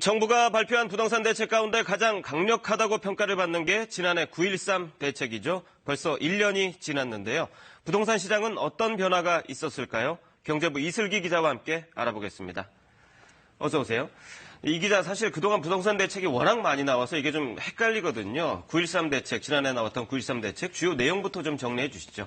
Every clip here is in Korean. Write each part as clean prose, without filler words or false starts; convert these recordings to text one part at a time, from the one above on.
정부가 발표한 부동산 대책 가운데 가장 강력하다고 평가를 받는 게 지난해 9.13 대책이죠. 벌써 1년이 지났는데요. 부동산 시장은 어떤 변화가 있었을까요? 경제부 이슬기 기자와 함께 알아보겠습니다. 어서 오세요. 이 기자, 사실 그동안 부동산 대책이 워낙 많이 나와서 이게 좀 헷갈리거든요. 9.13 대책, 지난해 나왔던 9.13 대책 주요 내용부터 좀 정리해 주시죠.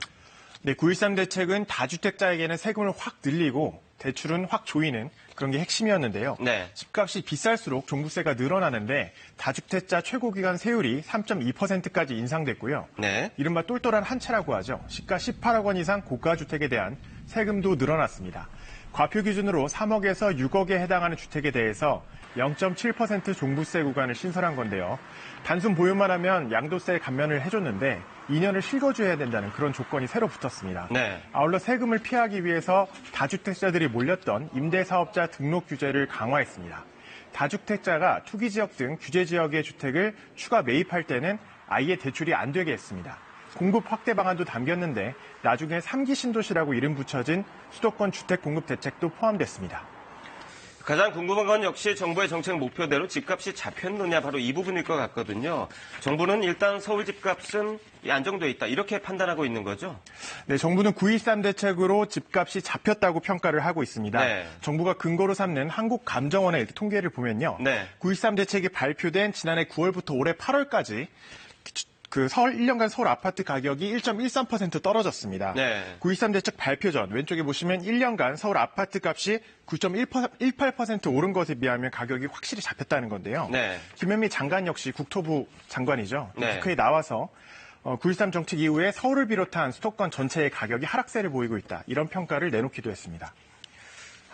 네, 9.13 대책은 다주택자에게는 세금을 확 늘리고 대출은 확 조이는 그런 게 핵심이었는데요. 네. 집값이 비쌀수록 종부세가 늘어나는데 다주택자 최고기간 세율이 3.2%까지 인상됐고요. 네. 이른바 똘똘한 한 채라고 하죠. 시가 18억 원 이상 고가주택에 대한 세금도 늘어났습니다. 과표 기준으로 3억에서 6억에 해당하는 주택에 대해서 0.7% 종부세 구간을 신설한 건데요. 단순 보유만 하면 양도세 감면을 해줬는데 2년을 실거주해야 된다는 그런 조건이 새로 붙었습니다. 네. 아울러 세금을 피하기 위해서 다주택자들이 몰렸던 임대사업자 등록 규제를 강화했습니다. 다주택자가 투기지역 등 규제지역의 주택을 추가 매입할 때는 아예 대출이 안 되게 했습니다. 공급 확대 방안도 담겼는데 나중에 3기 신도시라고 이름 붙여진 수도권 주택 공급 대책도 포함됐습니다. 가장 궁금한 건 역시 정부의 정책 목표대로 집값이 잡혔느냐 바로 이 부분일 것 같거든요. 정부는 일단 서울 집값은 안정돼 있다 이렇게 판단하고 있는 거죠? 네, 정부는 9.13 대책으로 집값이 잡혔다고 평가를 하고 있습니다. 네. 정부가 근거로 삼는 한국감정원의 통계를 보면요. 네. 9.13 대책이 발표된 지난해 9월부터 올해 8월까지 서울 1년간 서울 아파트 가격이 1.13% 떨어졌습니다. 네. 9.13 대책 발표 전 왼쪽에 보시면 1년간 서울 아파트 값이 9.18% 오른 것에 비하면 가격이 확실히 잡혔다는 건데요. 네. 김현미 장관 역시 국토부 장관이죠. 네. 국회에 나와서 9.13 정책 이후에 서울을 비롯한 수도권 전체의 가격이 하락세를 보이고 있다. 이런 평가를 내놓기도 했습니다.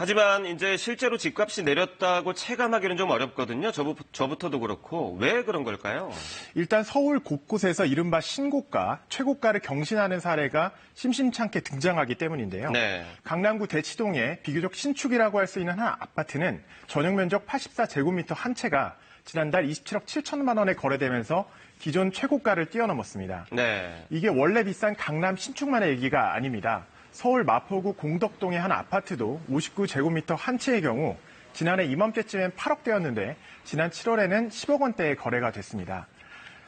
하지만 이제 실제로 집값이 내렸다고 체감하기는 좀 어렵거든요. 저부터도 그렇고 왜 그런 걸까요? 일단 서울 곳곳에서 이른바 신고가, 최고가를 경신하는 사례가 심심찮게 등장하기 때문인데요. 네. 강남구 대치동의 비교적 신축이라고 할 수 있는 한 아파트는 전용 면적 84제곱미터 한 채가 지난달 27억 7천만 원에 거래되면서 기존 최고가를 뛰어넘었습니다. 네. 이게 원래 비싼 강남 신축만의 얘기가 아닙니다. 서울 마포구 공덕동의 한 아파트도 59제곱미터 한 채의 경우 지난해 이맘때쯤엔 8억대였는데 지난 7월에는 10억 원대에 거래가 됐습니다.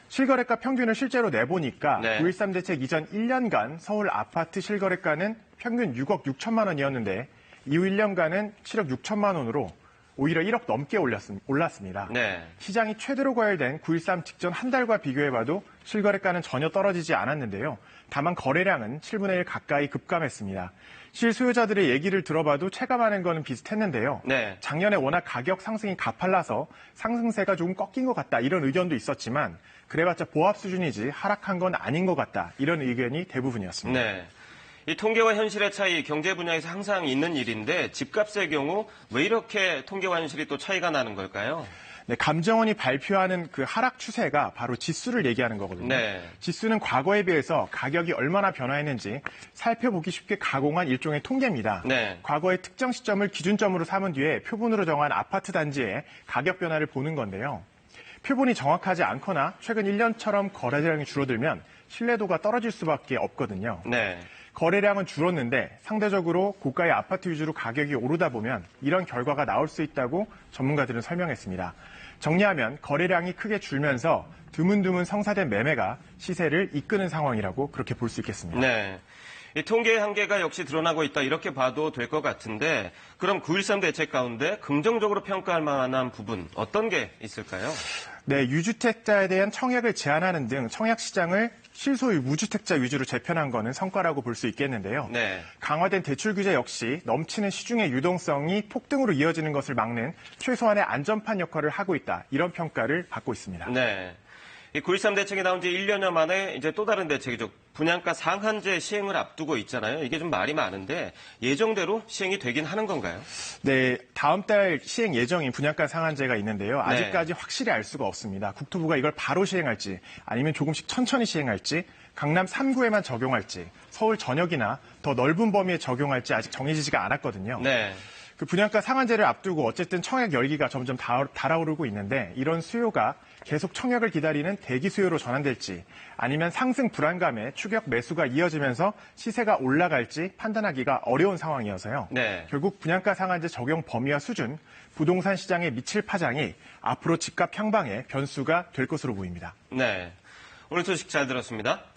실거래가 평균을 실제로 내보니까 네. 9.13 대책 이전 1년간 서울 아파트 실거래가는 평균 6억 6천만 원이었는데 이후 1년간은 7억 6천만 원으로 오히려 1억 넘게 올랐습니다. 네. 시장이 최대로 과열된 9.13 직전 한 달과 비교해봐도 실거래가는 전혀 떨어지지 않았는데요. 다만 거래량은 7분의 1 가까이 급감했습니다. 실수요자들의 얘기를 들어봐도 체감하는 거는 비슷했는데요. 네. 작년에 워낙 가격 상승이 가팔라서 상승세가 조금 꺾인 것 같다 이런 의견도 있었지만 그래봤자 보합 수준이지 하락한 건 아닌 것 같다 이런 의견이 대부분이었습니다. 네. 이 통계와 현실의 차이, 경제 분야에서 항상 있는 일인데 집값의 경우 왜 이렇게 통계와 현실이 또 차이가 나는 걸까요? 네, 감정원이 발표하는 그 하락 추세가 바로 지수를 얘기하는 거거든요. 네. 지수는 과거에 비해서 가격이 얼마나 변화했는지 살펴보기 쉽게 가공한 일종의 통계입니다. 네. 과거의 특정 시점을 기준점으로 삼은 뒤에 표본으로 정한 아파트 단지의 가격 변화를 보는 건데요. 표본이 정확하지 않거나 최근 1년처럼 거래량이 줄어들면 신뢰도가 떨어질 수밖에 없거든요. 네. 거래량은 줄었는데 상대적으로 고가의 아파트 위주로 가격이 오르다 보면 이런 결과가 나올 수 있다고 전문가들은 설명했습니다. 정리하면 거래량이 크게 줄면서 드문드문 성사된 매매가 시세를 이끄는 상황이라고 그렇게 볼 수 있겠습니다. 네. 이 통계의 한계가 역시 드러나고 있다 이렇게 봐도 될 것 같은데 그럼 9.13 대책 가운데 긍정적으로 평가할 만한 부분 어떤 게 있을까요? 네, 유주택자에 대한 청약을 제한하는 등 청약 시장을 실소유 무주택자 위주로 재편한 거는 성과라고 볼 수 있겠는데요. 네. 강화된 대출 규제 역시 넘치는 시중의 유동성이 폭등으로 이어지는 것을 막는 최소한의 안전판 역할을 하고 있다. 이런 평가를 받고 있습니다. 네. 이 9.13 대책이 나온 지 1년여 만에 이제 또 다른 대책이죠. 분양가 상한제 시행을 앞두고 있잖아요. 이게 좀 말이 많은데 예정대로 시행이 되긴 하는 건가요? 네, 다음 달 시행 예정인 분양가 상한제가 있는데요. 아직까지 확실히 알 수가 없습니다. 국토부가 이걸 바로 시행할지 아니면 조금씩 천천히 시행할지 강남 3구에만 적용할지 서울 전역이나 더 넓은 범위에 적용할지 아직 정해지지가 않았거든요. 네. 그 분양가 상한제를 앞두고 어쨌든 청약 열기가 점점 달아오르고 있는데 이런 수요가 계속 청약을 기다리는 대기 수요로 전환될지 아니면 상승 불안감에 추격 매수가 이어지면서 시세가 올라갈지 판단하기가 어려운 상황이어서요. 네. 결국 분양가 상한제 적용 범위와 수준, 부동산 시장에 미칠 파장이 앞으로 집값 향방의 변수가 될 것으로 보입니다. 네. 오늘 소식 잘 들었습니다.